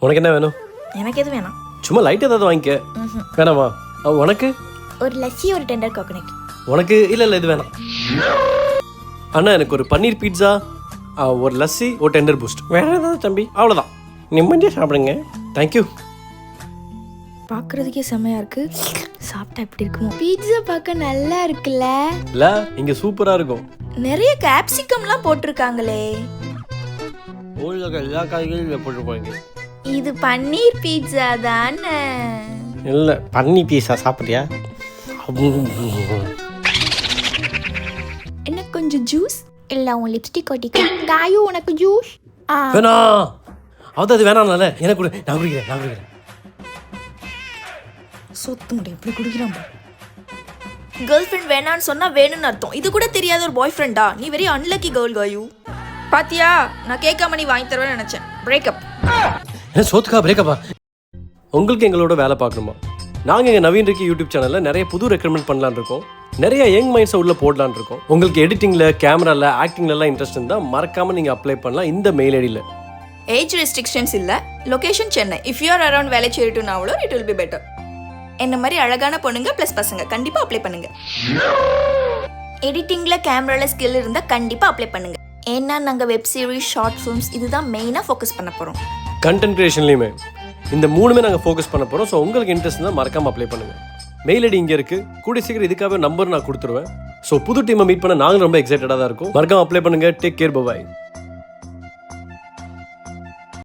உனக்கு என்ன வேணும்? எனக்கு எது வேணாம். சும்மா லைட் ஏதாவது வாங்கிக்க. வேணாமா? உனக்கு ஒரு லஸ்ஸி ஒரு டெண்டர் கோகனட். உனக்கு இல்லை இது வேணாம். அண்ணா எனக்கு ஒரு பன்னீர் பீட்சா, ஒரு லஸ்ஸி, ஒரு டெண்டர் பூஸ்ட். வேற ஏதாவது தம்பி? அவ்வளோதான். நிம்மதியாக சாப்பிடுங்க. தேங்க்யூ. பார்க்குறதுக்கே செம்மையாக இருக்கு. சாப்பிட்டா எப்படி இருக்குமோ? பீட்சா பார்க்க நல்லா இருக்குல்ல? இல்லை, இங்கே சூப்பராக இருக்கும். நிறைய கேப்சிகம்லாம் போட்டிருக்காங்களே. எல்லா காய்கறியும் போட்டுருப்பாங்க. இது பன்னீர் பீட்சா தானே? இல்லை, பன்னீர் பீஸா சாப்பிட்றியா? எனக்கு கொஞ்சம் ஜூஸ். இல்லை உன் லிப்ஸ்டிக் ஒட்டிக்க. காயு உனக்கு ஜூஸ்? வேணாம். அது வேணாம்னால எனக்கு நான் குடிக்கிறேன். சொத்து முடியும் எப்படி குடிக்கிறான். கேர்ள் ஃப்ரெண்ட் வேணான்னு சொன்னா வேணும்னு அர்த்தம். இது கூட தெரியாத ஒரு பாய் ஃப்ரெண்டா? நீ வெரி அன்லக்கி கேர்ள் காயு. பாத்தியா, நான் கேட்காம நீ வாங்கி தருவேன்னு நினைச்சேன். பிரேக்கப். என்ன சோத்துக்கா பிரேக்கப்பா? உங்களுக்கு எங்களோட வேலை பார்க்கணுமா? நாங்கள் எங்கள் நவீன் இருக்கி யூடியூப் சேனலில் நிறைய புது ரெக்கமெண்ட் பண்ணலான்னு இருக்கோம். நிறைய யங் மைண்ட்ஸை உள்ளே போடலான்னு இருக்கோம். உங்களுக்கு எடிட்டிங்கில், கேமராவில், ஆக்டிங்லலாம் இன்ட்ரெஸ்ட் இருந்தால் மறக்காமல் நீங்கள் அப்ளை பண்ணலாம் இந்த மெயில் ஐடியில். ஏஜ் ரெஸ்ட்ரிக்ஷன்ஸ் இல்லை. Location Chennai. If you are around Velachery to Navalur it will be better. என்ன மாதிரி அழகான பொண்ணுங்க ப்ளஸ் பசங்க கண்டிப்பாக அப்ளை பண்ணுங்க. எடிட்டிங்கில், கேமராவில் ஸ்கில் இருந்தால் கண்டிப்பாக அப்ளை பண்ணுங்க. ஏன்னா நாங்கள் வெப் சீரிஸ், ஷார்ட் ஃபிலிம்ஸ் இதுதான் மெயினாக ஃபோக்கஸ் பண்ண போகிறோம். கண்டென்ட் கிரியேஷன்லையுமே இந்த மூணுமே நாங்கள் ஃபோக்கஸ் பண்ண போகிறோம். ஸோ உங்களுக்கு இன்ட்ரெஸ்ட் இருந்தால் மறக்காமல் அப்ளை பண்ணுங்கள். மெயில் ஐடி இங்கே இருக்குது. கூடிய சீக்கிரம் இதுக்காக நம்பர் நான் கொடுத்துருவேன். ஸோ புது டீமை மீட் பண்ண நாங்கள் ரொம்ப எக்ஸைட்டடாக தான் இருக்கும். மறக்காமல் அப்ளை பண்ணுங்கள். டேக் கேர், பாய்.